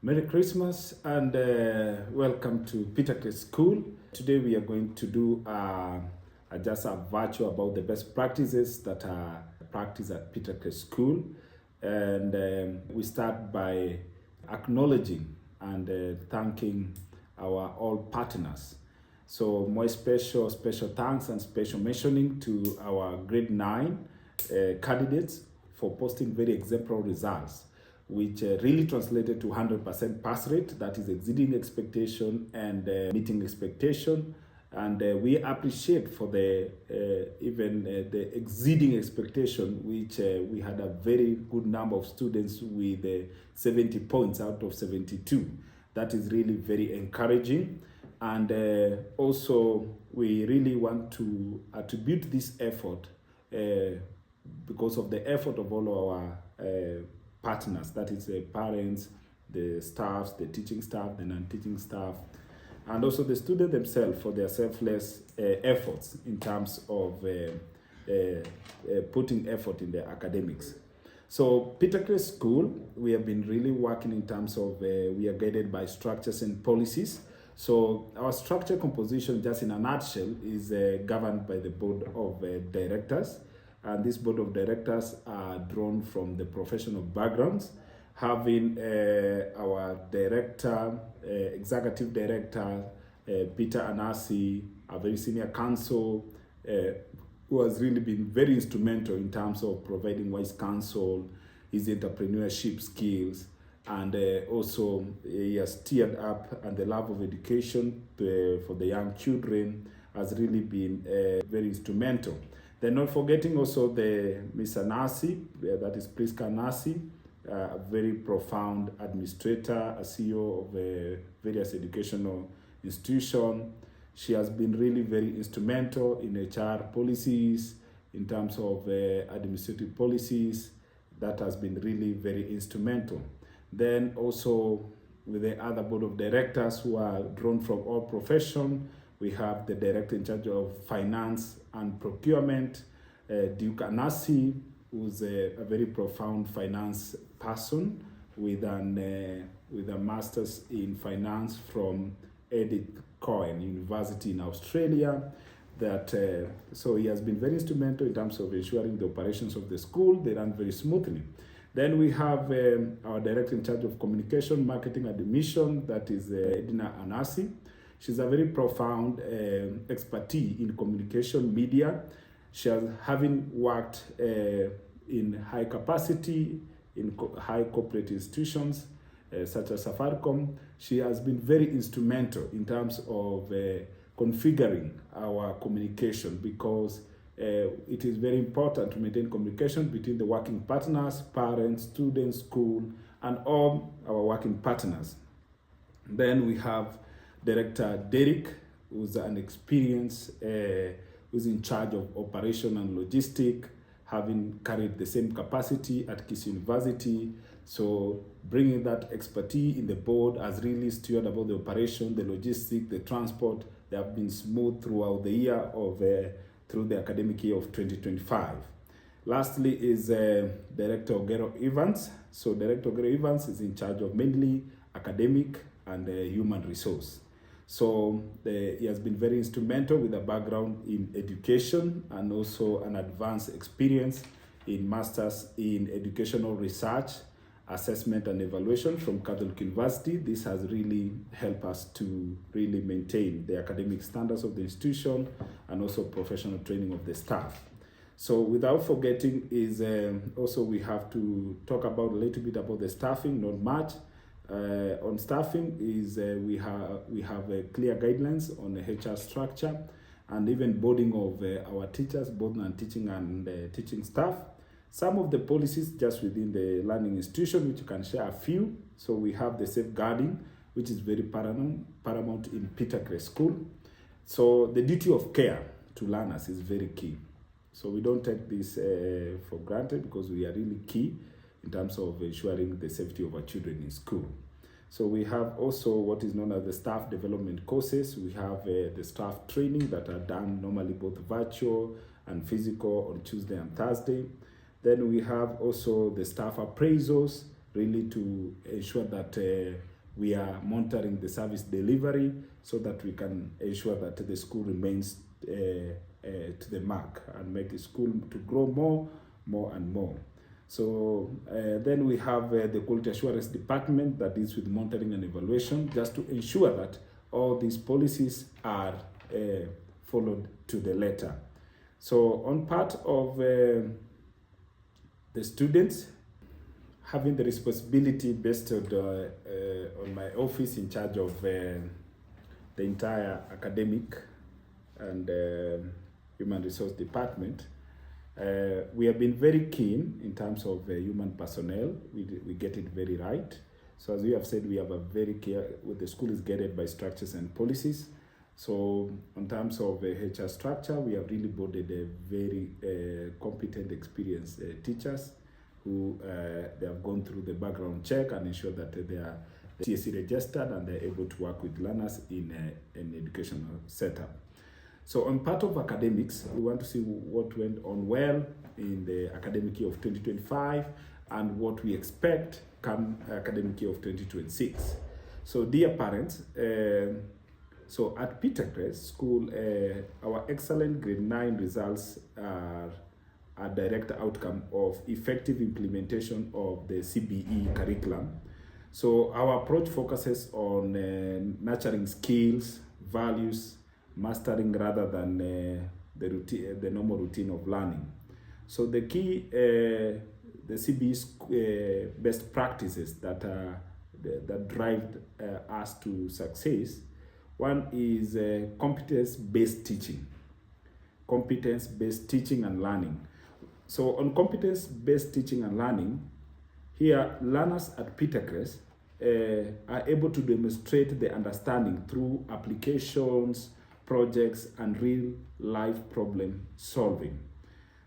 Merry Christmas and welcome to Petercrest School. Today we are going to do just a virtual about the best practices that are practiced at Petercrest School. And we start by acknowledging and thanking our all partners. So more special thanks and special mentioning to our grade 9 candidates for posting very exemplary results, which really translated to 100% pass rate, that is exceeding expectation and meeting expectation. And we appreciate for the the exceeding expectation, which we had a very good number of students with 70 points out of 72. That is really very encouraging. And also, we really want to attribute this effort because of the effort of all our partners, that is the parents, the staffs, the teaching staff, the non-teaching staff, and also the students themselves for their selfless efforts in terms of putting effort in their academics. So Petercrest School, we have been really working in terms of, we are guided by structures and policies. So our structure composition, just in a nutshell, is governed by the board of directors. And this board of directors are drawn from the professional backgrounds, having our director, executive director, Peter Anasi, a very senior counsel, who has really been very instrumental in terms of providing wise counsel, his entrepreneurship skills, and also he has steered up, and the love of education for the young children has really been very instrumental. Then not forgetting also the Miss Anasi, that is Priska Anasi, a very profound administrator, a CEO of various educational institutions. She has been really very instrumental in HR policies, in terms of administrative policies. That has been really very instrumental. Then also with the other board of directors who are drawn from all professions, we have the director in charge of finance and procurement, Duke Anasi, who's a very profound finance person with a master's in finance from Edith Cowan University in Australia. So he has been very instrumental in terms of ensuring the operations of the school, they run very smoothly. Then we have our director in charge of communication, marketing, and admission, that is Edina Anasi. She's a very profound expertise in communication media. She has, having worked in high capacity, in high corporate institutions such as Safaricom, she has been very instrumental in terms of configuring our communication, because it is very important to maintain communication between the working partners, parents, students, school, and all our working partners. Then we have Director Derek, who's an experienced, who's in charge of operation and logistic, having carried the same capacity at KISS University. So bringing that expertise in the board has really steered about the operation, the logistic, the transport. They have been smooth throughout the year of, through the academic year of 2025. Lastly is Director Ogero Evans. So Director Ogero Evans is in charge of mainly academic and human resource. So he has been very instrumental with a background in education and also an advanced experience in Masters in Educational Research, Assessment and Evaluation from Catholic University. This has really helped us to really maintain the academic standards of the institution and also professional training of the staff. So without forgetting is also we have to talk about a little bit about the staffing, not much. On staffing is we have clear guidelines on the HR structure and even boarding of our teachers, both non-teaching and teaching staff. Some of the policies just within the learning institution, which you can share a few. So we have the safeguarding, which is very paramount in Petercrest School. So the duty of care to learners is very key. So we don't take this for granted, because we are really key in terms of ensuring the safety of our children in school. So we have also what is known as the staff development courses. We have the staff training that are done normally both virtual and physical on Tuesday and Thursday. Then we have also the staff appraisals, really to ensure that we are monitoring the service delivery so that we can ensure that the school remains to the mark and make the school to grow more and more. So then we have the quality assurance department that deals with monitoring and evaluation, just to ensure that all these policies are followed to the letter. So on part of the students, having the responsibility based on my office in charge of the entire academic and human resource department, we have been very keen in terms of human personnel. We get it very right. So as we have said, we have a very care, the school is guided by structures and policies. So in terms of HR structure, we have really boarded a very competent, experienced teachers who they have gone through the background check and ensure that they are CSE registered and they're able to work with learners in an educational setup. So on part of academics, we want to see what went on well in the academic year of 2025 and what we expect come academic year of 2026. So dear parents, so at Petercrest School, our excellent grade 9 results are a direct outcome of effective implementation of the CBE curriculum. So our approach focuses on nurturing skills, values, mastering rather than the normal routine of learning. So the key, the CBE best practices that drive us to success. One is competence-based teaching. Competence-based teaching and learning. So on competence-based teaching and learning, here learners at Petercrest are able to demonstrate the understanding through applications, projects, and real life problem solving.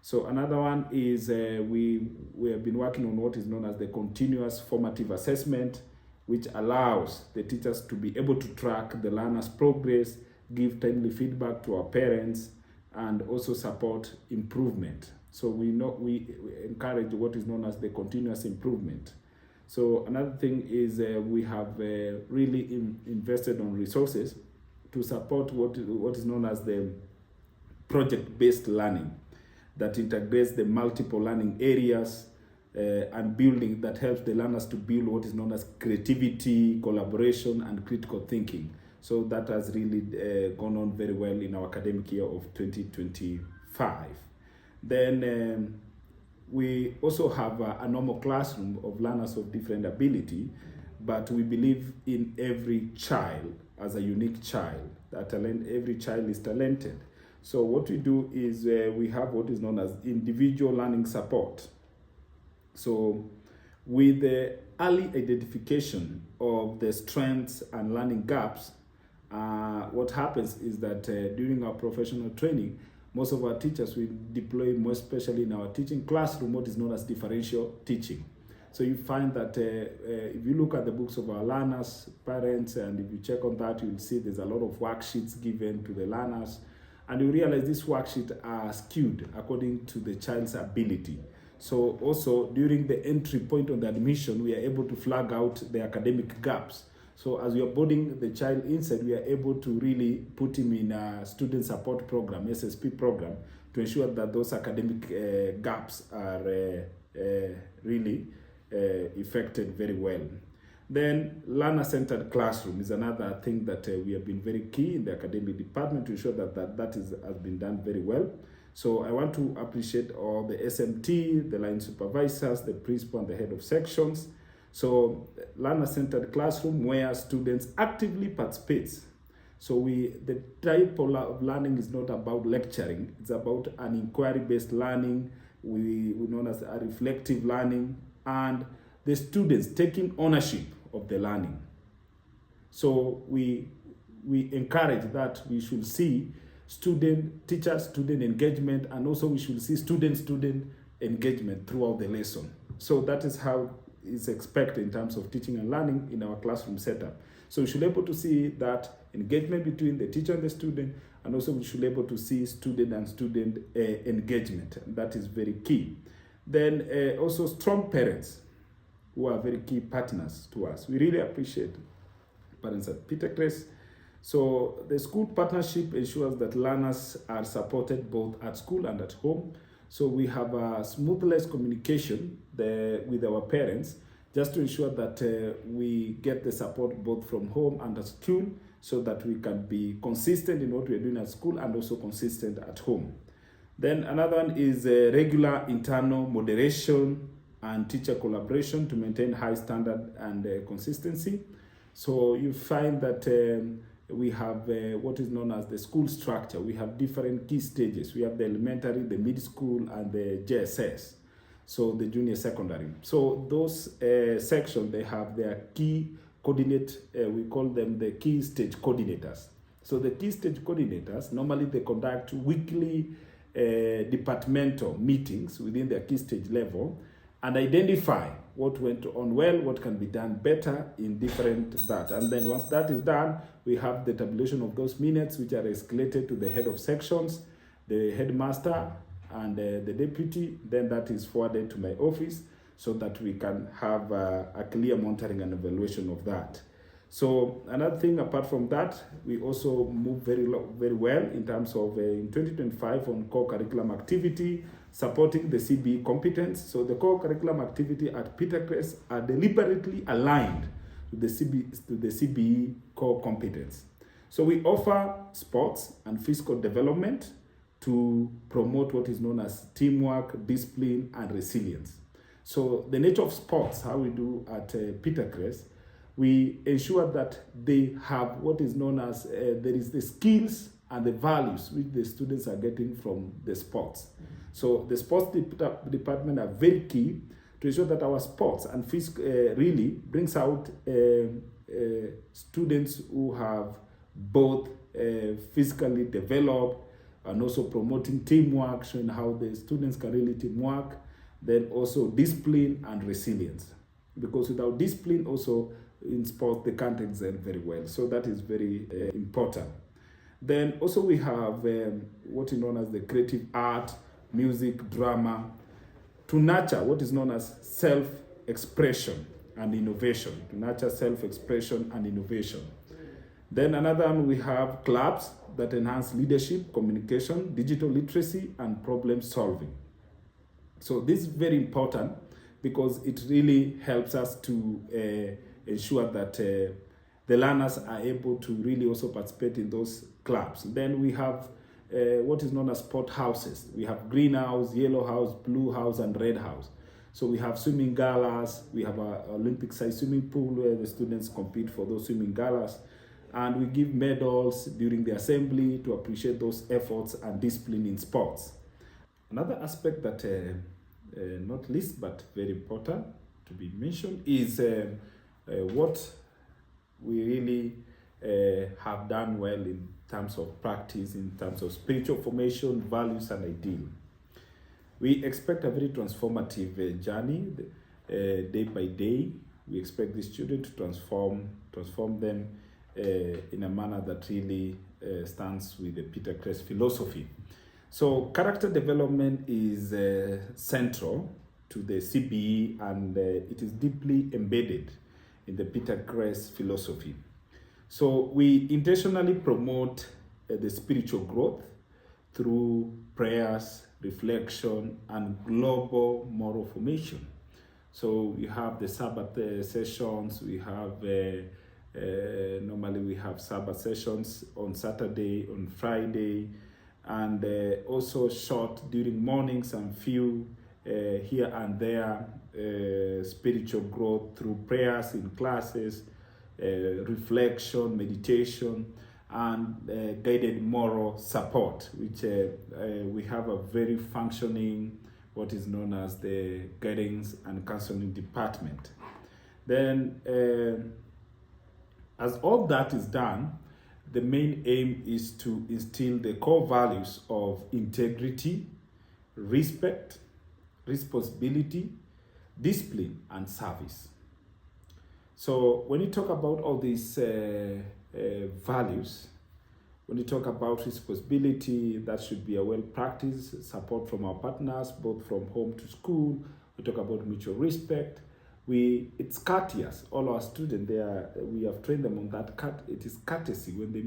So another one is we have been working on what is known as the continuous formative assessment, which allows the teachers to be able to track the learner's progress, give timely feedback to our parents, and also support improvement. So we encourage what is known as the continuous improvement. So another thing is we have really invested on resources to support what is known as the project-based learning that integrates the multiple learning areas and building that helps the learners to build what is known as creativity, collaboration, and critical thinking. So that has really gone on very well in our academic year of 2025. Then we also have a normal classroom of learners of different ability, but we believe in every child as a unique child. Every child is talented. So what we do is we have what is known as individual learning support. So with the early identification of the strengths and learning gaps, what happens is that during our professional training, most of our teachers will deploy, more especially in our teaching classroom, what is known as differential teaching. So you find that if you look at the books of our learners, parents, and if you check on that, you'll see there's a lot of worksheets given to the learners. And you realize these worksheets are skewed according to the child's ability. So also during the entry point on the admission, we are able to flag out the academic gaps. So as we are boarding the child inside, we are able to really put him in a student support program, SSP program, to ensure that those academic gaps are really affected very well. Then learner-centered classroom is another thing that we have been very key in the academic department to ensure that has been done very well. So I want to appreciate all the SMT, the line supervisors, the principal, and the head of sections. So learner-centered classroom where students actively participate. So the type of learning is not about lecturing, it's about an inquiry-based learning, we known as a reflective learning, and the students taking ownership of the learning. So we encourage that we should see teacher-student engagement, and also we should see student-student engagement throughout the lesson. So that is how it's expected in terms of teaching and learning in our classroom setup. So we should be able to see that engagement between the teacher and the student, and also we should be able to see student and student engagement. That is very key. Then also strong parents. who are very key partners to us. We really appreciate parents at Petercrest. So the school partnership ensures that learners are supported both at school and at home. So we have a smoothless communication with our parents, just to ensure that we get the support both from home and at school, so that we can be consistent in what we are doing at school and also consistent at home. Then another one is regular internal moderation and teacher collaboration to maintain high standard and consistency. So you find that we have what is known as the school structure. We have different key stages. We have the elementary, the mid school, and the JSS, so the junior secondary. So those sections, they have their key coordinate, we call them the key stage coordinators. So the key stage coordinators, normally they conduct weekly departmental meetings within their key stage level and identify what went on well, what can be done better in different that. And then once that is done, we have the tabulation of those minutes, which are escalated to the head of sections, the headmaster, and the deputy. Then that is forwarded to my office so that we can have a clear monitoring and evaluation of that. So another thing apart from that, we also move very well in terms of in 2025 on core curriculum activity, supporting the CBE competence. So the core curriculum activity at Petercrest are deliberately aligned to the CBE core competence. So we offer sports and physical development to promote what is known as teamwork, discipline, and resilience. So the nature of sports, how we do at Petercrest, we ensure that they have what is known as, there is the skills and the values which the students are getting from the sports. So the sports department are very key to ensure that our sports and physical really brings out students who have both physically developed and also promoting teamwork, showing how the students can really teamwork, then also discipline and resilience. Because without discipline also in sport, they can't excel very well. So that is very important. Then also we have what is known as the creative art, music, drama, to nurture what is known as self-expression and innovation, to nurture self-expression and innovation. Then another one, we have clubs that enhance leadership, communication, digital literacy, and problem solving. So this is very important because it really helps us to ensure that the learners are able to really also participate in those clubs. Then we have what is known as sport houses. We have green house, yellow house, blue house, and red house. So we have swimming galas, we have an Olympic-sized swimming pool where the students compete for those swimming galas, and we give medals during the assembly to appreciate those efforts and discipline in sports. Another aspect that, not least but very important to be mentioned, is what we really have done well in terms of practice, in terms of spiritual formation, values, and ideal. We expect a very transformative journey day by day. We expect the student to transform them in a manner that really stands with the Petercrest philosophy. So character development is central to the CBE, and it is deeply embedded in the Petercrest philosophy. So we intentionally promote the spiritual growth through prayers, reflection, and global moral formation. So we have the Sabbath sessions, we have normally we have Sabbath sessions on Saturday, on Friday, and also short during mornings and few here and there, spiritual growth through prayers in classes, reflection, meditation, and guided moral support, which we have a very functioning, what is known as the guidance and counseling department. Then, as all that is done, the main aim is to instill the core values of integrity, respect, responsibility, discipline, and service. So when you talk about all these values, when you talk about responsibility, that should be a well-practiced support from our partners, both from home to school. We talk about mutual respect. It's courteous. All our students, we have trained them on that. It is courtesy when they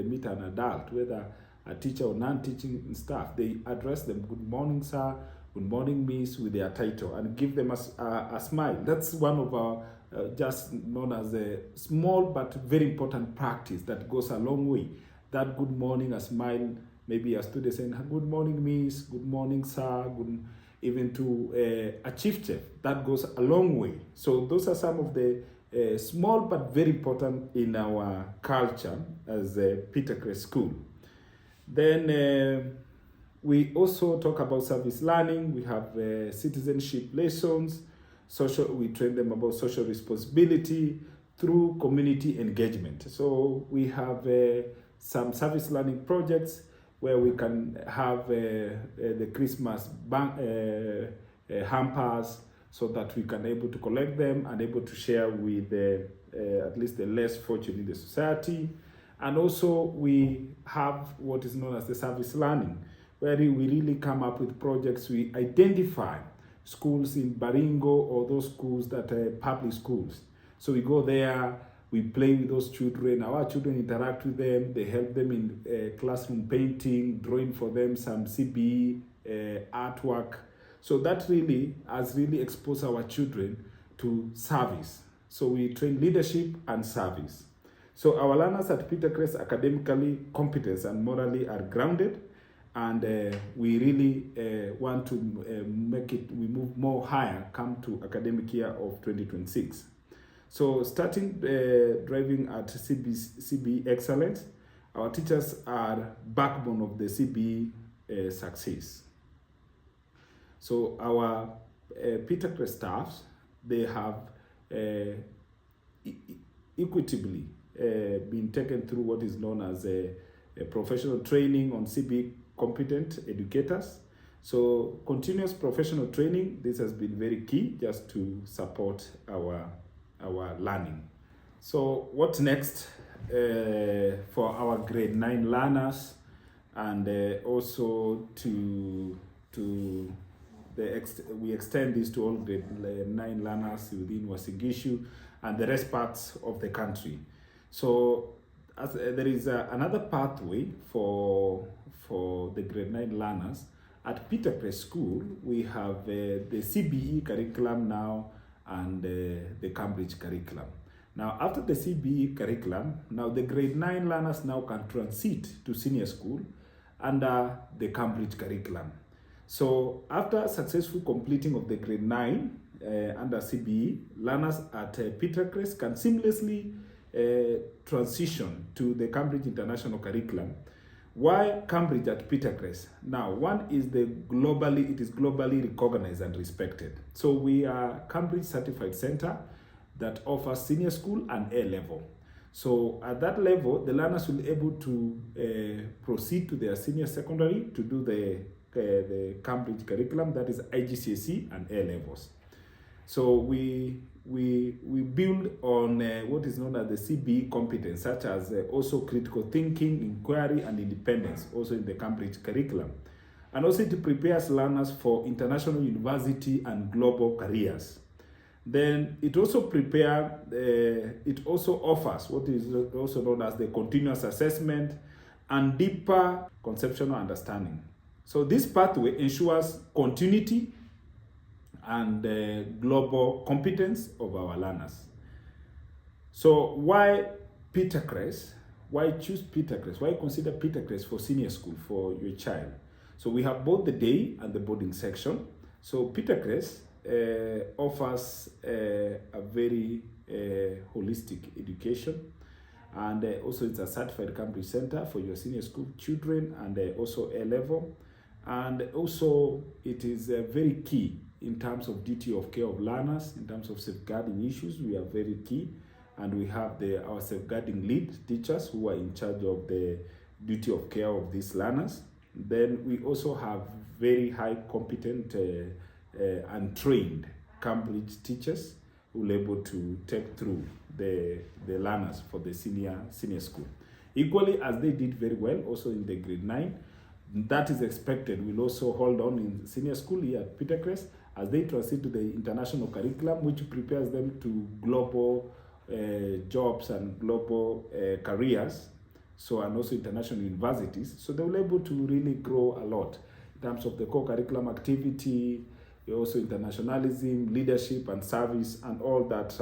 meet an adult, whether a teacher or non-teaching staff. They address them, "Good morning, sir. Good morning, miss," with their title, and give them a smile. That's one of our just known as a small but very important practice that goes a long way. That good morning, a smile, maybe a student saying, "Good morning, miss. Good morning, sir." Even to a chief, that goes a long way. So those are some of the small but very important in our culture as a Petercrest school. Then we also talk about service learning. We have citizenship lessons. We train them about social responsibility through community engagement. So we have some service learning projects where we can have the Christmas hampers, so that we can able to collect them and able to share with at least the less fortunate in the society. And also we have what is known as the service learning, where we really come up with projects. We identify schools in Baringo or those schools that are public schools. So we go there, we play with those children. Our children interact with them. They help them in classroom painting, drawing for them some CBE artwork. So that really has really exposed our children to service. So we train leadership and service. So our learners at Petercrest, academically, competence and morally are grounded, and we really want to we move more higher come to academic year of 2026. So starting driving at CBE excellence, our teachers are backbone of the CBE success. So our Petercrest staffs, they have equitably been taken through what is known as a professional training on CBE competent educators. So continuous professional training, this has been very key just to support our learning. So what's next for our grade 9 learners, and also we extend this to all grade 9 learners within Wasigishu and the rest parts of the country. So there is another pathway for the grade 9 learners. At Petercrest School, we have the CBE curriculum now and the Cambridge curriculum. Now, after the CBE curriculum, now the grade 9 learners now can transit to senior school under the Cambridge curriculum. So after successful completing of the grade 9 under CBE, learners at Petercrest can seamlessly transition to the Cambridge International Curriculum. Why Cambridge at Petercrest? Now, one is it is globally recognized and respected. So we are Cambridge Certified Center that offers senior school and A level. So at that level, the learners will be able to proceed to their senior secondary to do the Cambridge curriculum, that is IGCSE and A levels. So we build on what is known as the CBE competence, such as also critical thinking, inquiry, and independence, also in the Cambridge curriculum. And also it prepares learners for international university and global careers. Then it also offers what is also known as the continuous assessment and deeper conceptual understanding. So this pathway ensures continuity and global competence of our learners. So why Petercrest? Why choose Petercrest? Why consider Petercrest for senior school for your child? So we have both the day and the boarding section. So Petercrest offers a very holistic education, and also it's a certified Cambridge Center for your senior school children, and also A level. And also it is very key in terms of duty of care of learners, in terms of safeguarding issues. We are very key, and we have our safeguarding lead teachers who are in charge of the duty of care of these learners. Then we also have very high competent and trained Cambridge teachers who will be able to take through the learners for the senior school. Equally, as they did very well also in the grade 9, that is expected will also hold on in senior school here at Petercrest, as they transit to the international curriculum, which prepares them to global jobs and global careers, so and also international universities. So they will be able to really grow a lot in terms of the core curriculum activity, also internationalism, leadership and service and all that.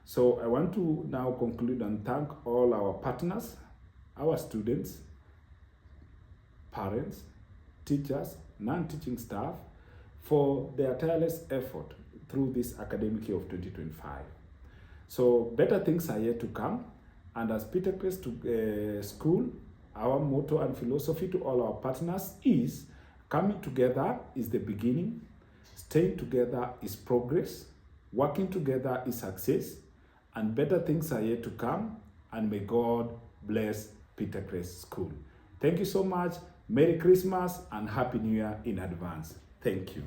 So I want to now conclude and thank all our partners, our students, parents, teachers, non-teaching staff for their tireless effort through this academic year of 2025. So better things are yet to come, and as Petercrest School, our motto and philosophy to all our partners is coming together is the beginning, staying together is progress, working together is success, and better things are yet to come, and may God bless Petercrest School. Thank you so much. Merry Christmas and Happy New Year in advance. Thank you.